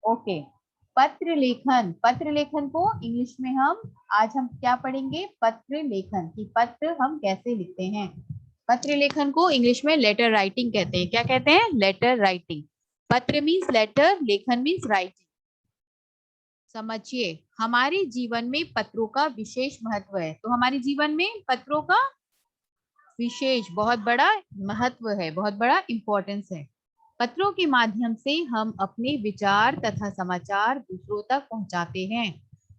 Okay, पत्र लेखन। पत्र लेखन को इंग्लिश में आज हम क्या पढ़ेंगे? पत्र लेखन, कि पत्र हम कैसे लिखते हैं। पत्र लेखन को इंग्लिश में लेटर राइटिंग कहते हैं। क्या कहते हैं? Letter writing. पत्र मीन्स लेटर, लेखन मीन्स राइटिंग। समझिए, हमारे जीवन में पत्रों का विशेष महत्व है। तो हमारे जीवन में पत्रों का विशेष बहुत बड़ा महत्व है, बहुत बड़ा इंपॉर्टेंस है। पत्रों के माध्यम से हम अपने विचार तथा समाचार दूसरों तक पहुंचाते हैं।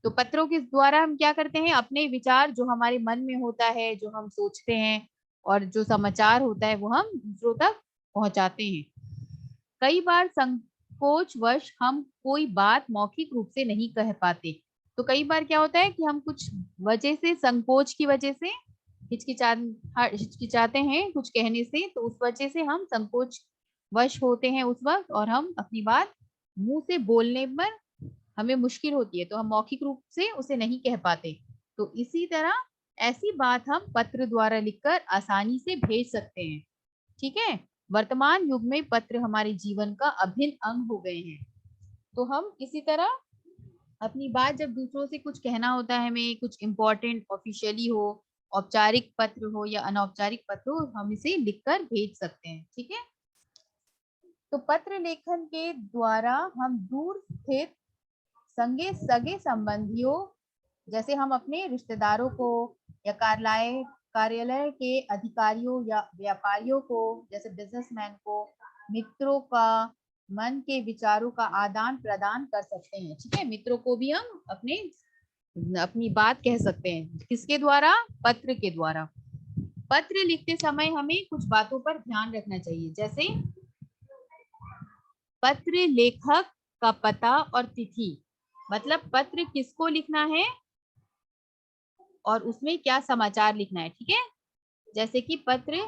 तो पत्रों के द्वारा हम क्या करते हैं? अपने विचार, जो हमारे मन में होता है, जो हम सोचते हैं, और जो समाचार होता है, वो हम दूसरों तक पहुंचाते हैं। कई बार संकोचवश हम कोई बात मौखिक रूप से नहीं कह पाते। तो कई बार क्या होता है कि हम कुछ वजह से, संकोच की वजह से हिचकिचाते हैं कुछ कहने से, तो उस वजह से हम संकोच वश होते हैं उस वक्त, और हम अपनी बात मुंह से बोलने पर हमें मुश्किल होती है, तो हम मौखिक रूप से उसे नहीं कह पाते। तो इसी तरह ऐसी बात हम पत्र द्वारा लिखकर आसानी से भेज सकते हैं। ठीक है, वर्तमान युग में पत्र हमारे जीवन का अभिन्न अंग हो गए हैं। तो हम इसी तरह अपनी बात, जब दूसरों से कुछ कहना होता है, हमें कुछ इंपॉर्टेंट, ऑफिशियली हो, औपचारिक पत्र हो या अनौपचारिक पत्र हो, हम इसे लिखकर भेज सकते हैं। ठीक है, तो पत्र लेखन के द्वारा हम दूर स्थित संगे सगे संबंधियों, जैसे हम अपने रिश्तेदारों को, या कार्यालय के अधिकारियों या व्यापारियों को, जैसे बिजनेसमैन को, मित्रों का मन के विचारों का आदान प्रदान कर सकते हैं। ठीक है, मित्रों को भी हम अपनी बात कह सकते हैं। किसके द्वारा? पत्र के द्वारा। पत्र लिखते समय हमें कुछ बातों पर ध्यान रखना चाहिए, जैसे पत्र लेखक का पता और तिथि। मतलब पत्र किसको लिखना है और उसमें क्या समाचार लिखना है। ठीक है, जैसे कि पत्र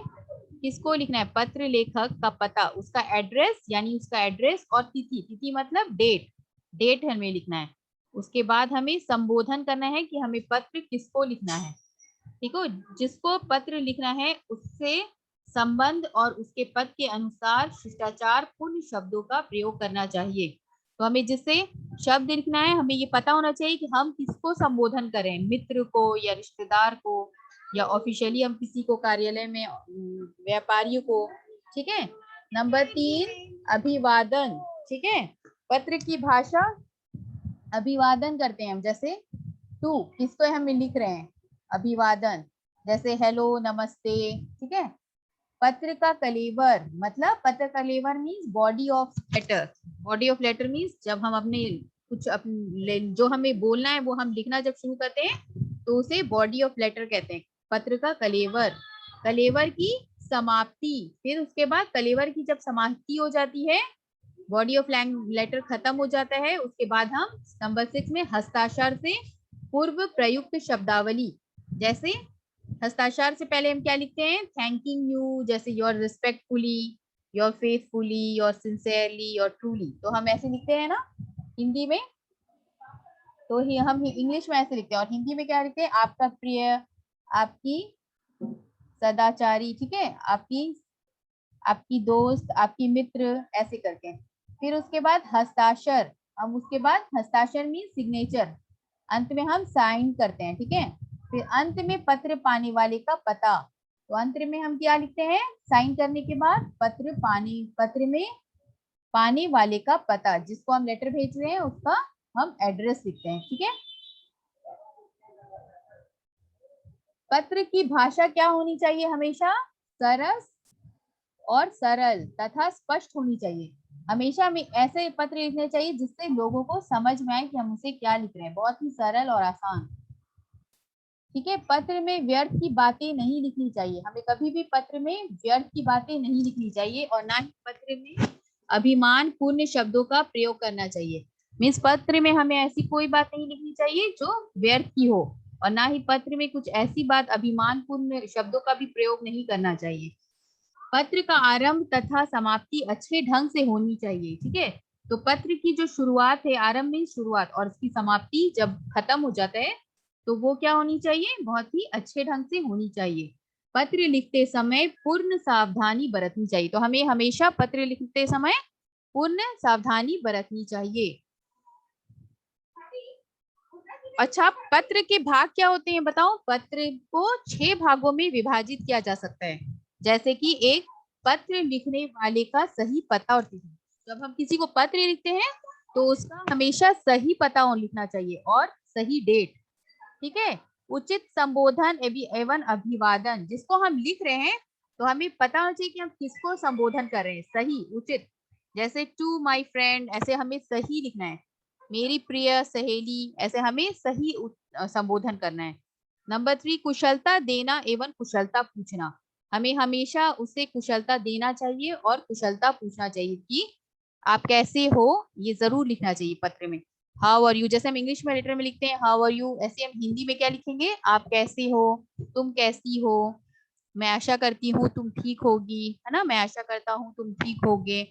किसको लिखना है? पत्र लेखक का पता, उसका एड्रेस, यानी उसका एड्रेस, और तिथि, तिथि मतलब डेट, डेट हमें लिखना है। उसके बाद हमें संबोधन करना है कि हमें पत्र किसको लिखना है। ठीक है, जिसको पत्र लिखना है उससे संबंध और उसके पद के अनुसार शिष्टाचार पूर्ण शब्दों का प्रयोग करना चाहिए। तो हमें जिससे शब्द लिखना है, हमें ये पता होना चाहिए कि हम किसको संबोधन करें, मित्र को या रिश्तेदार को, या ऑफिशियली हम किसी को, कार्यालय में व्यापारियों को। ठीक है, नंबर 3, अभिवादन। ठीक है, पत्र की भाषा, अभिवादन करते हैं हम, जैसे टू, किसको हम लिख रहे हैं? अभिवादन, जैसे हेलो, नमस्ते। ठीक है, पत्र का कलेवर, मतलब पत्र कलेवर means body of letter. Body of letter means जब हम अपने कुछ जो हमें बोलना है वो हम लिखना जब शुरू करते हैं, तो उसे बॉडी ऑफ लेटर कहते हैं। पत्र का कलेवर, कलेवर की समाप्ति, फिर उसके बाद कलेवर की जब समाप्ति हो जाती है, बॉडी ऑफ लेटर खत्म हो जाता है, उसके बाद हम नंबर 6 में हस्ताक्षर से पूर्व प्रयुक्त शब्दावली, जैसे हस्ताक्षर से पहले हम क्या लिखते हैं? थैंकिंग यू, जैसे your respectfully, your faithfully, your sincerely, your truly. तो हम ऐसे लिखते हैं ना हिंदी में, तो हम इंग्लिश में ऐसे लिखते हैं, और हिंदी में क्या लिखते हैं? आपका प्रिय, आपकी सदाचारी। ठीक है, आपकी आपकी दोस्त, आपकी मित्र, ऐसे करके। फिर उसके बाद हस्ताक्षर, हम उसके बाद हस्ताक्षर मीन सिग्नेचर, अंत में हम साइन करते हैं। ठीक है, फिर अंत में पत्र पाने वाले का पता। तो अंत में हम क्या लिखते हैं? साइन करने के बाद पत्र में पाने वाले का पता, जिसको हम लेटर भेज रहे हैं उसका हम एड्रेस लिखते हैं। ठीक है, पत्र की भाषा क्या होनी चाहिए? हमेशा सरस और सरल तथा स्पष्ट होनी चाहिए। हमेशा में ऐसे पत्र लिखने चाहिए जिससे लोगों को समझ में आए कि हम उसे क्या लिख रहे हैं, बहुत ही सरल और आसान। ठीक है, पत्र में व्यर्थ की बातें नहीं लिखनी चाहिए। हमें कभी भी पत्र में व्यर्थ की बातें नहीं लिखनी चाहिए, और ना ही पत्र में अभिमान पूर्ण शब्दों का प्रयोग करना चाहिए। मीन्स पत्र में हमें ऐसी कोई बात नहीं लिखनी चाहिए जो व्यर्थ की हो, और ना ही पत्र में कुछ ऐसी बात, अभिमान पूर्ण शब्दों का भी प्रयोग नहीं करना चाहिए। पत्र का आरंभ तथा समाप्ति अच्छे ढंग से होनी चाहिए। ठीक है, तो पत्र की जो शुरुआत है, आरंभ में शुरुआत, और उसकी समाप्ति जब खत्म हो जाता है, तो वो क्या होनी चाहिए? बहुत ही अच्छे ढंग से होनी चाहिए। पत्र लिखते समय पूर्ण सावधानी बरतनी चाहिए। तो हमें हमेशा पत्र लिखते समय पूर्ण सावधानी बरतनी चाहिए। अच्छा, पत्र के भाग क्या होते हैं बताओ? पत्र को 6 भागों में विभाजित किया जा सकता है। जैसे कि एक, पत्र लिखने वाले का सही पता और तिथि। जब हम किसी को पत्र लिखते हैं तो उसका हमेशा सही पता लिखना चाहिए और सही डेट। ठीक है। उचित संबोधन एवं अभिवादन, जिसको हम लिख रहे हैं तो हमें पता होना चाहिए कि हम किसको संबोधन कर रहे हैं, सही उचित। जैसे टू माय फ्रेंड, ऐसे हमें सही लिखना है। मेरी प्रिय सहेली, ऐसे हमें सही संबोधन करना है। नंबर 3, कुशलता देना एवं कुशलता पूछना। हमें हमेशा उसे कुशलता देना चाहिए और कुशलता पूछना चाहिए कि आप कैसे हो, ये जरूर लिखना चाहिए पत्र में। हाउ आर यू, जैसे हम इंग्लिश में लेटर में लिखते हैं हाउ आर यू, ऐसे हम हिंदी में क्या लिखेंगे, आप कैसे हो, तुम कैसी हो, मैं आशा करती हूँ तुम ठीक होगी, है ना, मैं आशा करता हूँ तुम ठीक होगे,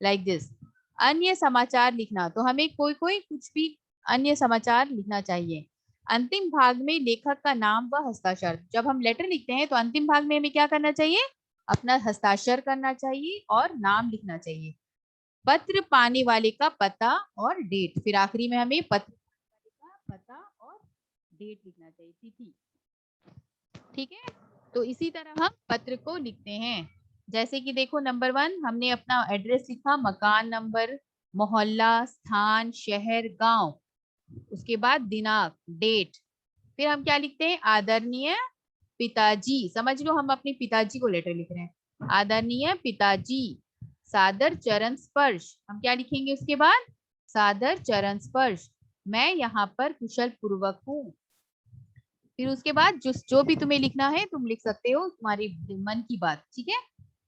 लाइक दिस। अन्य समाचार लिखना, तो हमें कोई कोई कुछ भी अन्य समाचार लिखना चाहिए। अंतिम भाग में लेखक का नाम व हस्ताक्षर। जब हम लेटर लिखते हैं तो अंतिम भाग में हमें क्या करना चाहिए, अपना हस्ताक्षर करना चाहिए और नाम लिखना चाहिए। पत्र पाने वाले का पता और डेट, फिर आखिरी में हमें पत्र का पता और डेट लिखना चाहिए, तिथि। ठीक है। तो इसी तरह हम पत्र को लिखते हैं। जैसे कि देखो, नंबर 1 हमने अपना एड्रेस लिखा, मकान नंबर, मोहल्ला, स्थान, शहर, गांव। उसके बाद दिनांक, डेट। फिर हम क्या लिखते हैं, आदरणीय पिताजी, समझ लो हम अपने पिताजी को लेटर लिख रहे हैं। आदरणीय पिताजी, सादर चरण स्पर्श, हम क्या लिखेंगे उसके बाद, सादर चरण स्पर्श, मैं यहाँ पर कुशल पूर्वक हूँ। फिर उसके बाद जो भी तुम्हें लिखना है तुम लिख सकते हो, तुम्हारी मन की बात, ठीक है,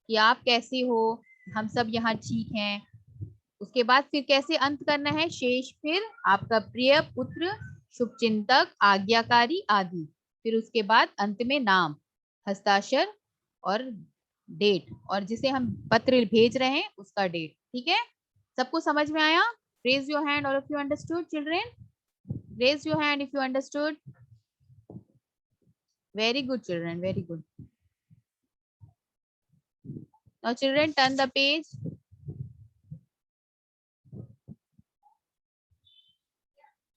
कि आप कैसे हो, हम सब यहाँ ठीक हैं। उसके बाद फिर कैसे अंत करना है, शेष फिर आपका प्रिय पुत्र, शुभचिंतक, आज्ञाकारी आदि। फिर उसके बाद अंत में नाम, हस्ताक्षर और डेट, और जिसे हम पत्र भेज रहे हैं उसका डेट। ठीक है, सबको समझ में आया? Raise your hand, all of you understood children? Raise your hand if you understood. Very good, children. Very good. Now, children, turn the page.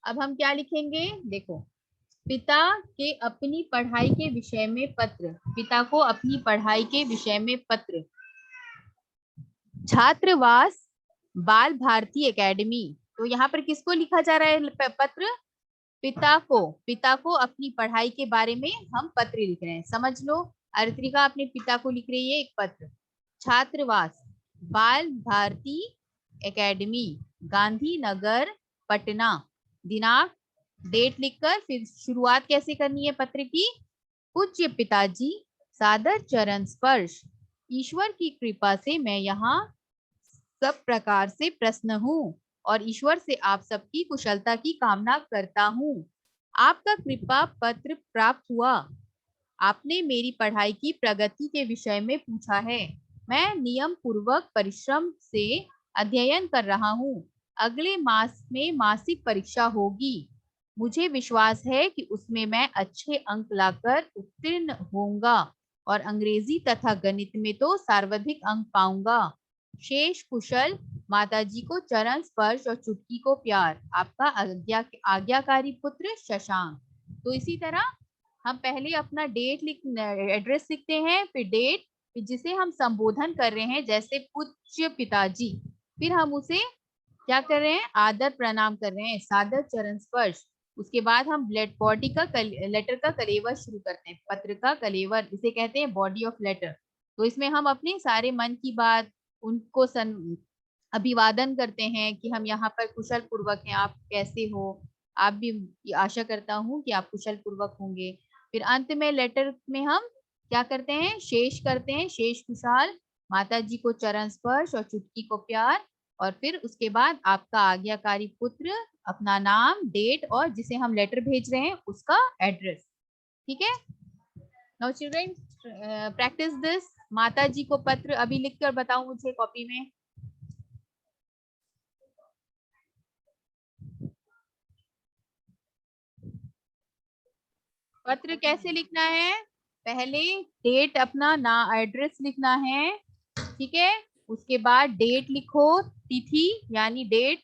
अब हम क्या लिखेंगे, देखो, पिता के अपनी पढ़ाई के विषय में पत्र, पिता को अपनी पढ़ाई के विषय में पत्र। छात्रवास बाल भारती एकेडमी, तो यहाँ पर किसको लिखा जा रहा है पत्र, पिता को अपनी पढ़ाई के बारे में हम पत्र लिख रहे हैं, समझ लो। अर्तिका अपने पिता को लिख रही है एक पत्र। छात्रवास बाल भारती एकेडमी, गांधीनगर, पटना। दिनांक, डेट लिखकर फिर शुरुआत कैसे करनी है पत्र की, पूज्य पिताजी, सादर चरण स्पर्श, ईश्वर की कृपा से मैं यहाँ सब प्रकार से प्रसन्न हूँ और ईश्वर से आप सबकी कुशलता की कामना करता हूँ। आपका कृपा पत्र प्राप्त हुआ, आपने मेरी पढ़ाई की प्रगति के विषय में पूछा है। मैं नियम पूर्वक परिश्रम से अध्ययन कर रहा हूँ। अगले मास में मासिक परीक्षा होगी, मुझे विश्वास है कि उसमें मैं अच्छे अंक लाकर उत्तीर्ण होऊंगा और अंग्रेजी तथा गणित में तो सर्वाधिक अंक पाऊंगा। शेष कुशल, माताजी को चरण स्पर्श और चुटकी को प्यार, आपका आज्ञाकारी पुत्र शशांक। तो इसी तरह हम पहले अपना एड्रेस लिखते हैं, फिर डेट, फिर जिसे हम संबोधन कर रहे हैं जैसे पूज्य पिताजी, फिर हम उसे क्या कर रहे हैं, आदर प्रणाम कर रहे हैं, सादर चरण स्पर्श। उसके बाद हम बॉडी का लेटर का कलेवर शुरू करते हैं, पत्र का कलेवर, इसे कहते हैं बॉडी ऑफ लेटर। तो इसमें हम अपने सारे मन की बात उनको अभिवादन करते हैं कि हम यहाँ पर कुशल पूर्वक हैं, आप कैसे हो, आप भी आशा करता हूँ कि आप कुशल पूर्वक होंगे। फिर अंत में लेटर में हम क्या करते हैं, शेष करते हैं, शेष कुशाल, माता जी को चरण स्पर्श और चुटकी को प्यार, और फिर उसके बाद आपका आज्ञाकारी पुत्र, अपना नाम, डेट और जिसे हम लेटर भेज रहे हैं उसका एड्रेस। ठीक है। Now children, practice this. माता जी को पत्र अभी लिखकर बताओ मुझे कॉपी में। पत्र कैसे लिखना है, पहले डेट, अपना ना एड्रेस लिखना है, ठीक है। उसके बाद डेट लिखो, तिथि यानी डेट,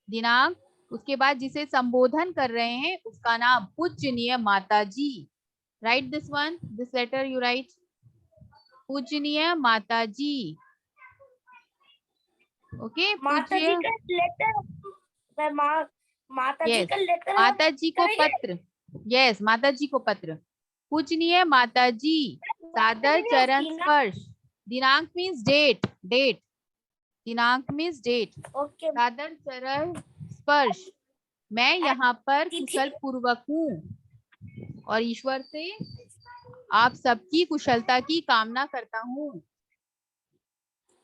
दिनांक, उसके बाद जिसे संबोधन कर रहे हैं उसका नाम पूजनीय माता जी। Right this one, this letter you write, पूजनीय माता जी। ओके, माता जी पूज्य, का लेटर, माता जी यस, का लेटर माता जी को करेंगे। पत्र, यस, माता जी को पत्र। पूजनीय माता जी, सादर चरण स्पर्श, दिनांक मीन्स डेट, डेट, दिनांक मीन्स डेट, ओके। सादर चरण स्पर्श, मैं यहाँ पर तिथि कुशल पूर्वक हूँ और ईश्वर से आप सबकी कुशलता की कामना करता हूँ।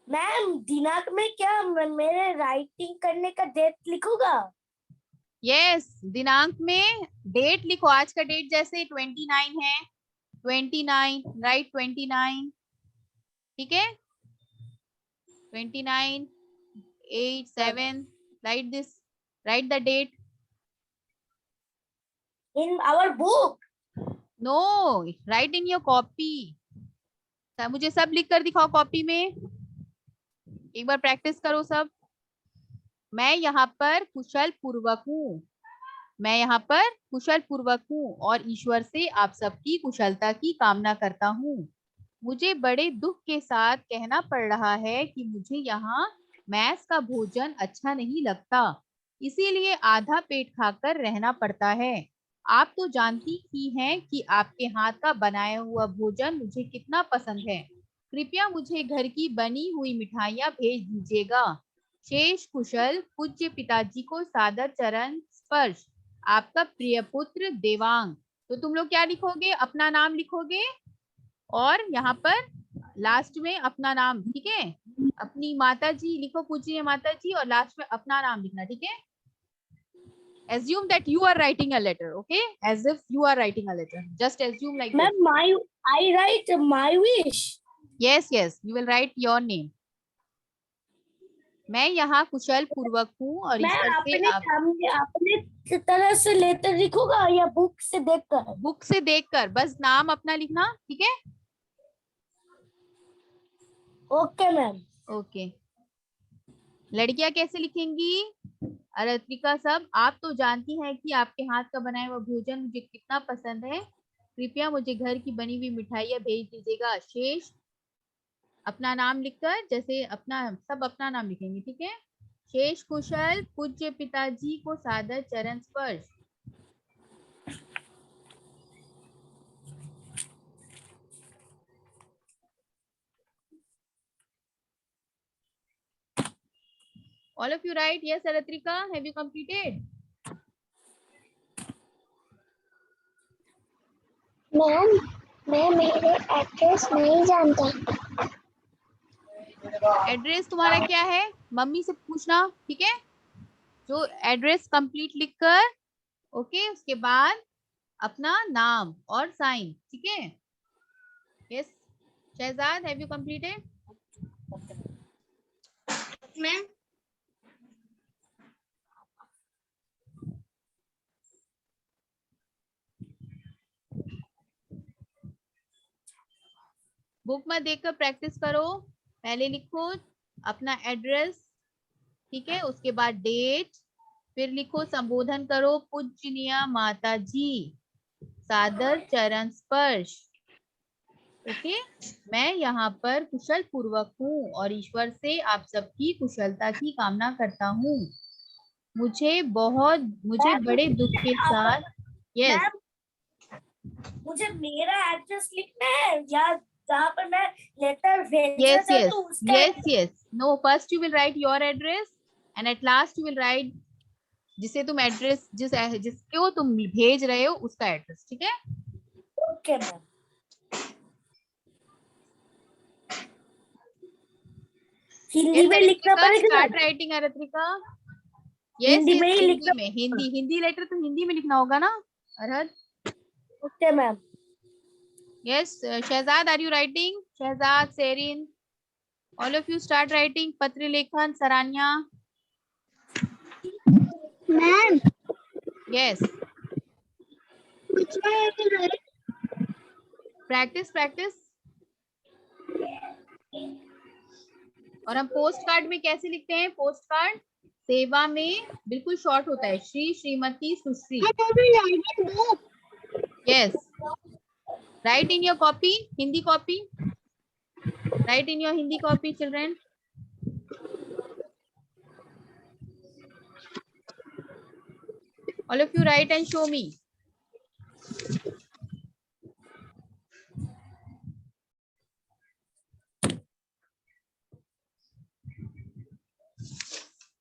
मैम, दिनांक में क्या मेरे राइटिंग करने का डेट लिखूंगा? यस, दिनांक में डेट लिखो, आज का डेट जैसे 29 है, 29, राइट, 29, ठीक है, 29, 8, 7, write this, write the date. In our book. No, write in your copy. मुझे सब लिख कर दिखाओ कॉपी में, एक बार प्रैक्टिस करो सब। मैं यहाँ पर कुशल पूर्वक हूँ, मैं यहाँ पर कुशल पूर्वक हूँ और ईश्वर से आप सबकी कुशलता की कामना करता हूँ। मुझे बड़े दुख के साथ कहना पड़ रहा है कि मुझे यहाँ मैस का भोजन अच्छा नहीं लगता, इसीलिए आधा पेट खाकर रहना पड़ता है। आप तो जानती ही हैं कि आपके हाथ का बनाया हुआ भोजन मुझे कितना पसंद है। कृपया मुझे घर की बनी हुई मिठाइयाँ भेज दीजिएगा। शेष कुशल, पूज्य पिताजी को सादर चरण स्पर्श, आपका प्रिय पुत्र देवांग। तो तुम लोग क्या लिखोगे, अपना नाम लिखोगे और यहाँ पर लास्ट में अपना नाम, ठीक है, अपनी माता जी लिखो, पूजनीय माता जी, और लास्ट में अपना नाम लिखना, ठीक है। Assume that you are writing a letter, okay, as if you are writing a letter, just assume like this. Ma'am, I write my wish. Yes, yes, you will write your name. मैं यहाँ कुशल पूर्वक हूँ और मैं ईश्वर से अपने आप, अपने तरह से लेटर लिखूंगा या बुक से देखकर? बुक से देखकर बस नाम अपना लिखना, ठीक है। Okay ma'am. ओके, लड़कियां कैसे लिखेंगी, अरत्रिका सब, आप तो जानती हैं कि आपके हाथ का बनाया हुआ भोजन मुझे कितना पसंद है, कृपया मुझे घर की बनी हुई मिठाइयाँ भेज दीजिएगा। शेष अपना नाम लिखकर, जैसे अपना सब अपना नाम लिखेंगे, ठीक है। शेष कुशल, पूज्य पिताजी को सादर चरण स्पर्श। All of you write, yes, Aratrika, have you completed? Ma'am, मैं मेरे एड्रेस नहीं जानता। एड्रेस तुम्हारा क्या है, मम्मी से पूछना, ठीक है। जो एड्रेस कंप्लीट लिखकर, ओके, उसके बाद अपना नाम और साइन, ठीक है। Yes, Shahzad, have you completed? Ma'am, book में देखकर प्रैक्टिस करो, पहले लिखो अपना एड्रेस, ठीक है, उसके बाद डेट, फिर लिखो संबोधन करो, पूजनीय माता जी, सादर चरण स्पर्श, ओके। मैं यहाँ पर कुशल पूर्वक हूँ और ईश्वर से आप सबकी कुशलता की कामना करता हूँ। मुझे बड़े दुख के साथ, यस, मैम, मुझे मेरा एड्रेस लिखना है या जहाँ पर मैं लेटर भेजना yes, चाहता yes, हूँ उसका yes, address? yes, no, first you will write your address and at last you will write जिसे तुम एड्रेस, जिसको तुम भेज रहे हो उसका एड्रेस, ठीक है। Okay ma'am. हिंदी यस में लिखना अरत्रिका, पड़ेगा start ma'am? Writing Aratrika. Yes, Hindi yes, में ही हिंदी लिखना में, पड़ेगा? हिंदी लेटर तो हिंदी में लिखना होगा ना Arhad. Okay ma'am. Yes, Shahzad, are you writing, Shahzad, Serin, all of you start writing, पत्र लेखन, Saranya. Ma'am, yes, which one I will write? Practice practice. और हम पोस्ट कार्ड में कैसे लिखते हैं? पोस्ट कार्ड सेवा में बिल्कुल शॉर्ट होता है, Shri, Shrimati, Sushri. Yes, write in your copy, Hindi copy, write in your Hindi copy children. All of you write and show me.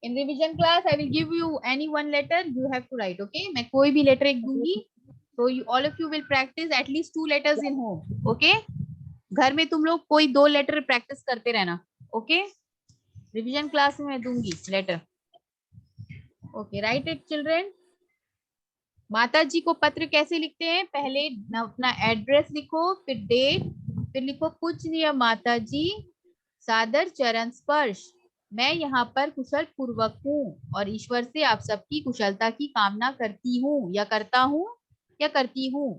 In revision class, I will give you any one letter. You have to write. Okay? मैं कोई भी letter एक दूंगी. So you all of you will practice at least 2 letters in home. Okay? घर में तुम लोग कोई 2 letter practice करते रहना. Okay? Revision class में मैं दूंगी letter. Okay, write it children. माता जी को पत्र कैसे लिखते हैं? पहले अपना एड्रेस लिखो, फिर डेट, फिर लिखो पूजनीय माता जी, सादर चरण स्पर्श, मैं यहाँ पर कुशल पूर्वक हूँ और ईश्वर से आप सबकी कुशलता की कामना करती हूँ या करता हूँ या करती हूँ।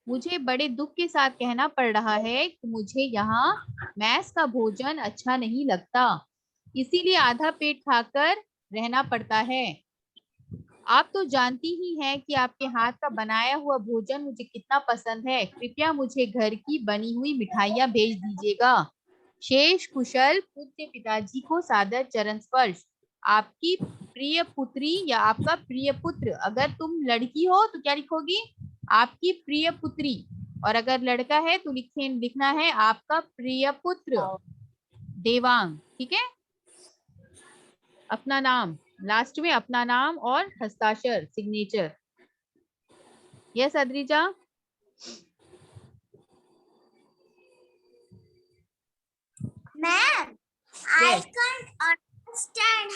मुझे बड़े दुख के साथ कहना पड़ रहा है कि मुझे यहाँ मैस का भोजन अच्छा नहीं लगता, इसीलिए आधा पेट खाकर रहना पड़ता है। आप तो जानती ही हैं कि आपके हाथ का बनाया हुआ भोजन मुझे कितना पसंद है। कृपया मुझे घर की बनी हुई मिठाइयाँ भेज दीजिएगा। शेष कुशल पूज्य पिताजी को सादर चरण स्पर्श। आपकी प्रिय पुत्री या आपका प्रिय पुत्र, अगर तुम लड़की हो तो क्या लिखोगी? आपकी प्रिय पुत्री, और अगर लड़का है तो लिखना है आपका प्रिय पुत्र देवांग। ठीक है? अपना नाम, लास्ट में अपना नाम और हस्ताक्षर, signature. Yes Adrija? Ma'am, Yes. I can't understand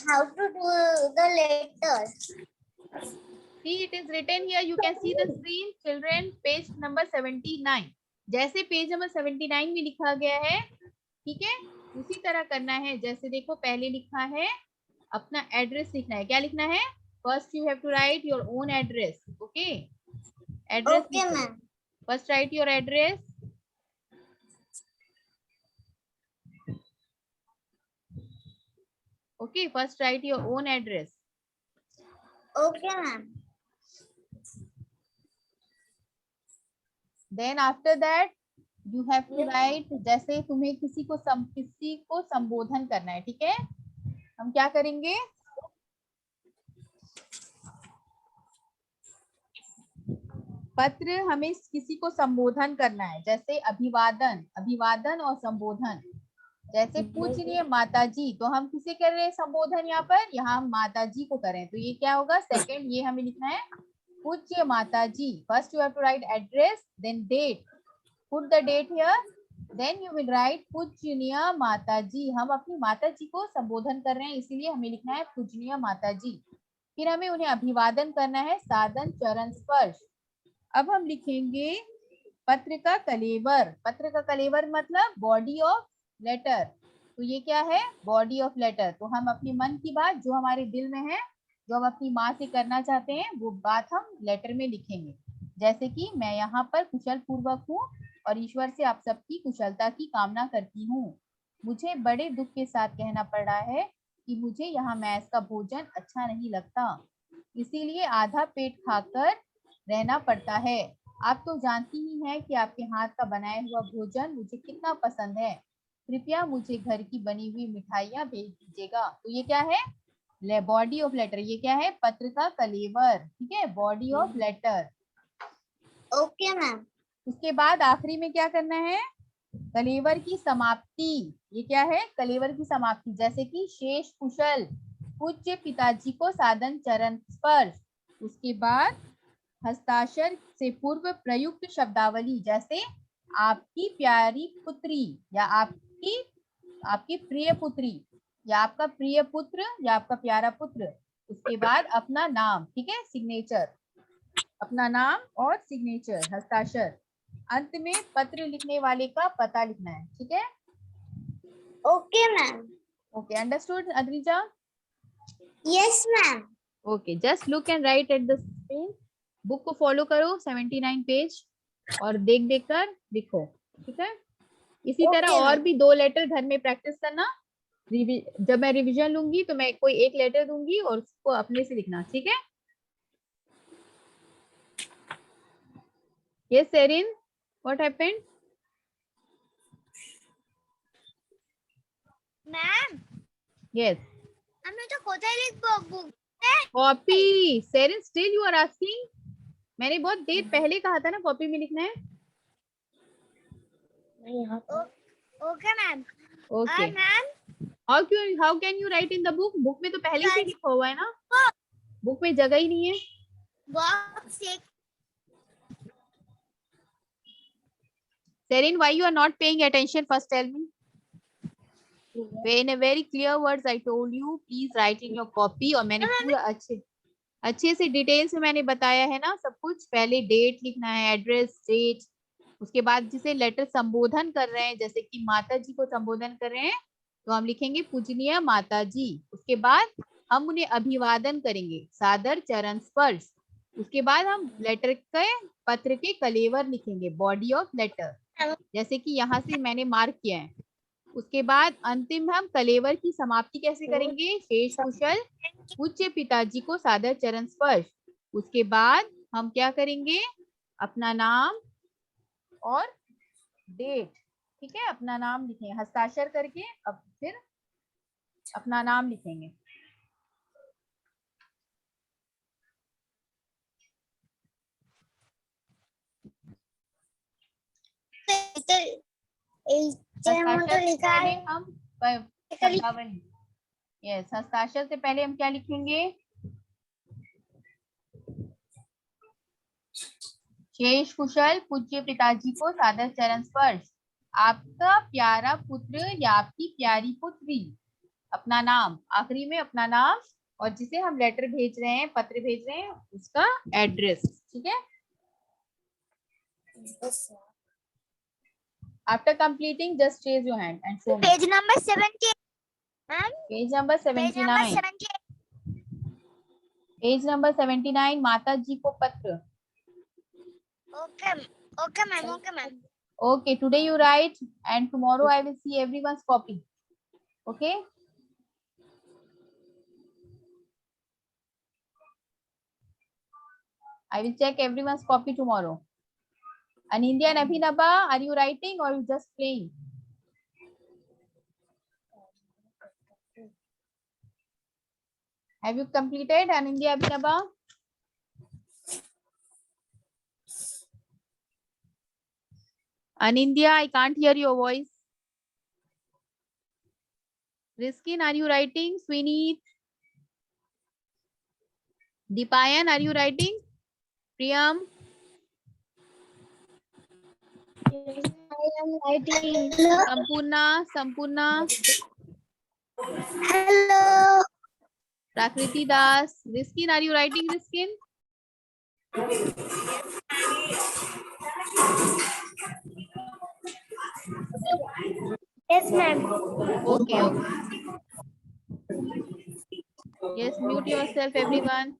how to do the letters. See, it is written here. You can see the screen, children. Page number 79. जैसे पेज नंबर 79 में लिखा गया है, ठीक है, उसी तरह करना है। जैसे देखो, पहले लिखा है अपना एड्रेस लिखना है। क्या लिखना है? First you have to write your own address. Okay, address. Okay, ma'am. First write your address. Okay, first write your own address. Okay, ma'am. Then after that you have to write, जैसे तुम्हें किसी को संबोधन करना है, ठीक है? हम क्या करेंगे? पत्र हमें किसी को संबोधन करना है, जैसे अभिवादन, अभिवादन और संबोधन। जैसे पूजनीय माता जी, तो हम किसे कर रहे हैं संबोधन? यहाँ पर यहाँ हम माता जी को करें, तो ये क्या होगा? सेकंड, ये हमें लिखना है पूज्य माता जी. First you have to write address, then date, put the date here, then you will write पूजनीय माता जी. हम अपनी माता जी को संबोधन कर रहे हैं, इसीलिए हमें लिखना है पूजनीय माता जी. फिर हमें उन्हें अभिवादन करना है, सादर चरण स्पर्श. अब हम लिखेंगे पत्र का कलेवर. पत्र का कलेवर मतलब बॉडी ऑफ लेटर. तो ये क्या है? Body of letter. तो हम अपने मन की बात, जो हमारे दिल में है, जो हम अपनी माँ से करना चाहते हैं, वो बात हम लेटर में लिखेंगे. जैसे कि मैं यहाँ पर कुशल पूर्वक हूँ और ईश्वर से आप सबकी कुशलता की कामना करती हूँ. मुझे बड़े दुख के साथ कहना पड़ रहा है कि मुझे यहाँ मैस का भोजन अच्छा नहीं लगता, इसीलिए आधा पेट खाकर रहना पड़ता है. आप तो जानती ही हैं कि आपके हाथ का बनाया हुआ भोजन मुझे कितना पसंद है. कृपया मुझे घर की बनी हुई मिठाइयाँ भेज दीजिएगा. तो ये क्या है? Body of letter. ये क्या है? पत्र का कलेवर. ठीक है, body of letter. Okay ma'am. उसके बाद आखिरी में क्या करना है? कलेवर की समाप्ति. ये क्या है? कलेवर की समाप्ति. जैसे कि शेष कुशल पूज्य पिताजी को सादर चरण स्पर्श. उसके बाद हस्ताक्षर से पूर्व प्रयुक्त शब्दावली, जैसे आपकी प्यारी पुत्री या आपकी प्रिय पुत्री या आपका प्रिय पुत्र या आपका प्यारा पुत्र. उसके बाद अपना नाम, ठीक है, सिग्नेचर, अपना नाम और सिग्नेचर, हस्ताक्षर. अंत में पत्र लिखने वाले का पता लिखना है. ठीक है? Okay ma'am. Okay, understood Adrija? Yes ma'am. Okay, just look and right at the page. Book को फॉलो करो, 79 पेज, और देख देख कर लिखो. ठीक है? इसी तरह Okay, और ma'am. भी 2 लेटर घर में प्रैक्टिस करना। जब मैं रिवीजन लूंगी तो मैं कोई एक लेटर दूंगी और उसको अपने से लिखना, ठीक है? Yes Serin, what happened? Ma'am, yes, हमें तो कोথায় लिखবো book? Copy. Serin still you are asking? मैंने बहुत देर पहले कहा था ना कॉपी में लिखना है। Okay ma'am. Okay, ma'am, how can you right in the book? Book में तो पहले से लिखा हुआ है ना, बुक में जगह ही नहीं है। बॉक्स एक Serin, why you are not paying attention? First tell me. In a very clear words I told you, please write in your copy। और मैंने पूरा अच्छे से डिटेल से मैंने बताया है ना सब कुछ। पहले डेट लिखना है, एड्रेस, डेट। उसके बाद जिसे लेटर संबोधन कर रहे हैं, जैसे कि माता जी को संबोधन कर रहे हैं, तो हम लिखेंगे पूजनीय माता जी। उसके बाद हम उन्हें अभिवादन करेंगे, सादर चरण स्पर्श। उसके बाद हम लेटर के पत्र के कलेवर लिखेंगे, बॉडी ऑफ लेटर, जैसे कि यहाँ से मैंने मार्क किया है। उसके बाद अंतिम हम कलेवर की समाप्ति कैसे करेंगे, शेष कुशल पूज्य पिताजी को सादर चरण स्पर्श। उसके बाद हम क्या करेंगे, अपना नाम और डेट, ठीक है? अपना नाम लिखेंगे हस्ताक्षर करके, अब फिर अपना नाम लिखेंगे। हस्ताक्षर से पहले हम शब्दावली, यस, हस्ताक्षर से पहले हम क्या लिखेंगे, शेष कुशल पूज्य पिताजी को सादर चरण स्पर्श। आपका प्यारा पुत्र या आपकी प्यारी पुत्री, अपना नाम, आखिरी में अपना नाम, और जिसे हम लेटर भेज रहे हैं, पत्र भेज रहे हैं, उसका एड्रेस, ठीक है? After completing, just raise your hand and show me. Page number 70 ma'am, Page number page number 79. 70। Page number 79, माता जी को पत्र। Okay okay ma'am, okay ma'am. Okay, today you write and tomorrow I will see everyone's copy. Okay? I will check everyone's copy tomorrow. Anindya and Abhinaba, are you writing or you just playing? Have you completed, Anindya, Abhinaba? Anindya, I can't hear your voice. Riskin, are you writing? Sweeney? Dipayan, are you writing? Priyam? I am writing. Sampurna? Hello. Prakriti Das? Riskin, are you writing, Riskin? Yes, ma'am. Okay. Yes, mute yourself, everyone.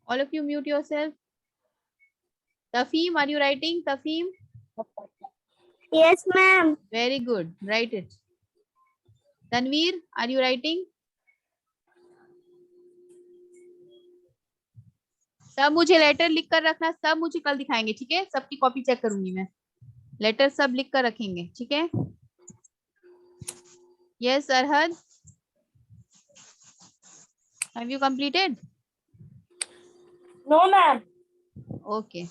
All of you mute yourself. Tafim, are you writing? Tafim? Yes, ma'am. Very good. Write it. Tanveer, are you writing? सब मुझे letter लिख कर रखना, सब मुझे कल दिखाएंगे, ठीक है? सबकी कॉपी चेक करूंगी मैं। लेटर सब लिख कर रखेंगे, ठीक है? Yes Arhad, have you completed? No, ma'am. Okay.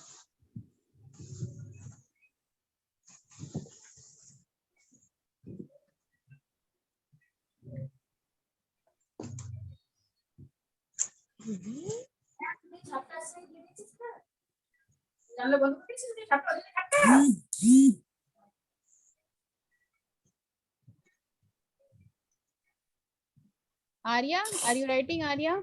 Arya, are you writing, Arya?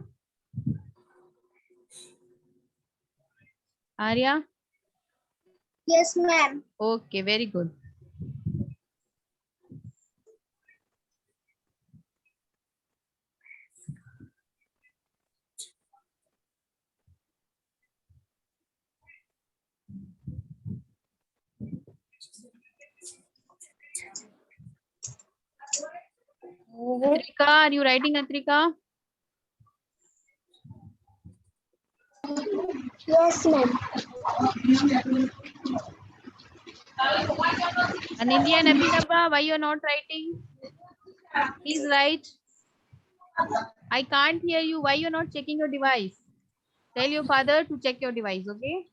Arya? Yes, ma'am. Okay, very good. Atrika, are you writing, Atrika? Yes, ma'am. Anindya and Abhinava, why you are not writing? Please write. I can't hear you. Why you are not checking your device? Tell your father to check your device, okay?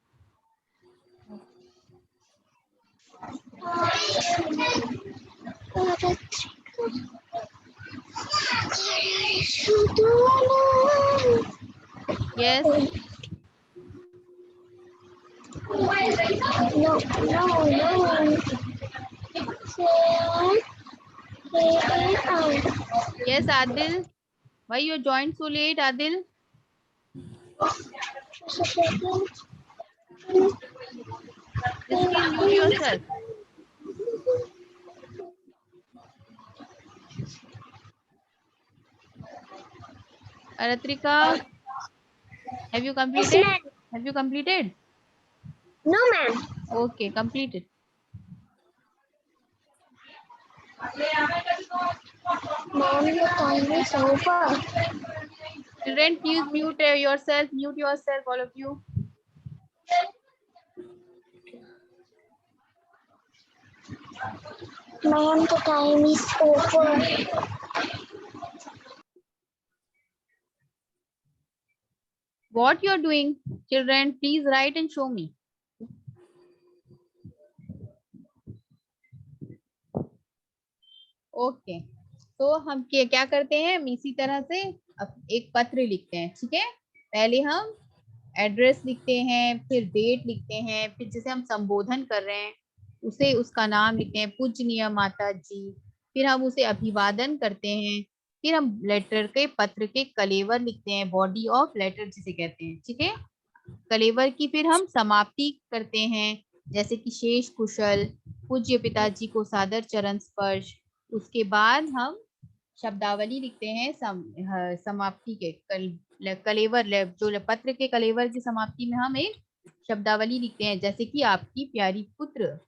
Yes. No. Yes, Adil. Why you joined so late, Adil? Just please mute yourself. Aratrika, have you completed? ma'am. Have you completed? No, ma'am. Okay, completed. Ma'am, the time is over. Children, please mute yourself. Mute yourself, all of you. Ma'am, the time is over. What you're doing, children, please write and show me. Okay तो हम क्या करते हैं, हम इसी तरह से एक पत्र लिखते हैं, ठीक है। पहले हम एड्रेस लिखते हैं, फिर डेट लिखते हैं, फिर जिसे हम संबोधन कर रहे हैं उसे उसका नाम लिखते हैं, पूजनीय माता जी, फिर हम उसे अभिवादन करते हैं, फिर हम लेटर के पत्र के कलेवर लिखते हैं, बॉडी ऑफ लेटर जिसे कहते हैं, ठीक है। कलेवर की फिर हम समाप्ति करते हैं, जैसे कि शेष कुशल, पूज्य पिताजी को सादर चरण स्पर्श। उसके बाद हम शब्दावली लिखते हैं समाप्ति के कलेवर जो पत्र के कलेवर की समाप्ति में हम एक शब्दावली लिखते हैं, जैसे कि आपकी प्यारी पुत्र।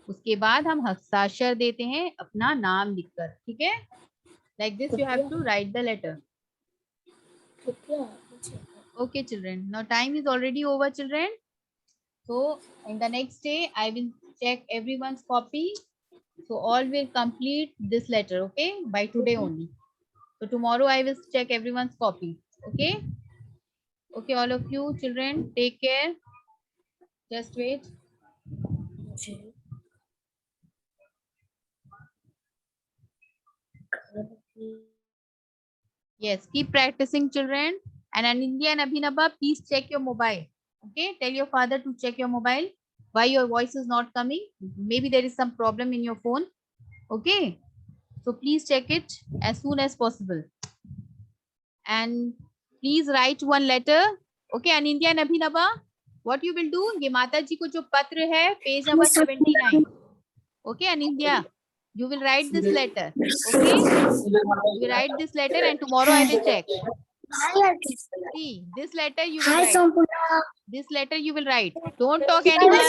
उसके बाद हम हस्ताक्षर देते हैं अपना नाम लिखकर, ठीक है। Like this you have to write the letter. Okay, children. Now time is already over, children. So in the next day, I will check everyone's copy. So all will complete this letter, okay, by today only. So tomorrow I will check everyone's copy, okay. Okay, all of you children, take care. Just wait. Yes, keep practicing, children. And Anindya and Abhinava, please check your mobile. Okay, tell your father to check your mobile. Why your voice is not coming? Maybe there is some problem in your phone. Okay, so please check it as soon as possible. And please write one letter. Okay, Anindya and Abhinava, what you will do? ये माता जी को जो पत्र है, page number 79. Okay, Anindya, you will write this letter. Okay, you will write this letter, and tomorrow I will check. See, this letter you will write. This letter you will write. Don't talk anymore.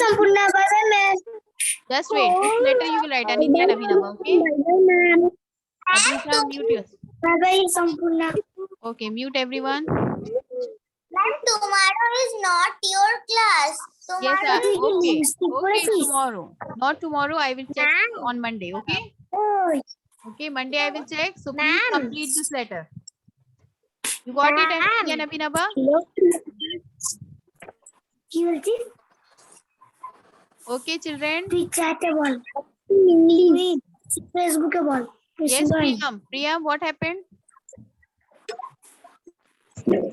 Just wait. This letter you will write, Anindya and Abhinava. Okay. Abhinava, mute yourself. Okay, mute everyone. Ma'am, tomorrow is not your class. Yes, okay. Okay, tomorrow. Not tomorrow. I will check on Monday. Okay. Okay, Monday I will check. So please complete this letter. You got it, Anindya and Abhinava? Okay, children. English. Facebook ball. Yes, Priyam. Priyam, what happened? Okay.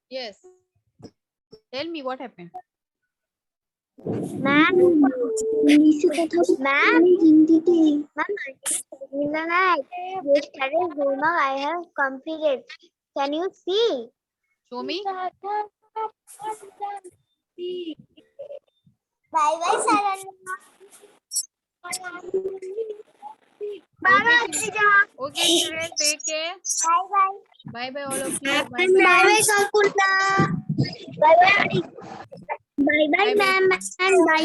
Yes. Tell me what happened. Ma'am, yesterday's homework I have completed. Can you see? Show me. Bye bye, Saranya. Bye, okay, children. Take care. Bye bye. Bye bye, all of you. Bye bye, Sampurna. Bye bye, bye bye ma'am, bye.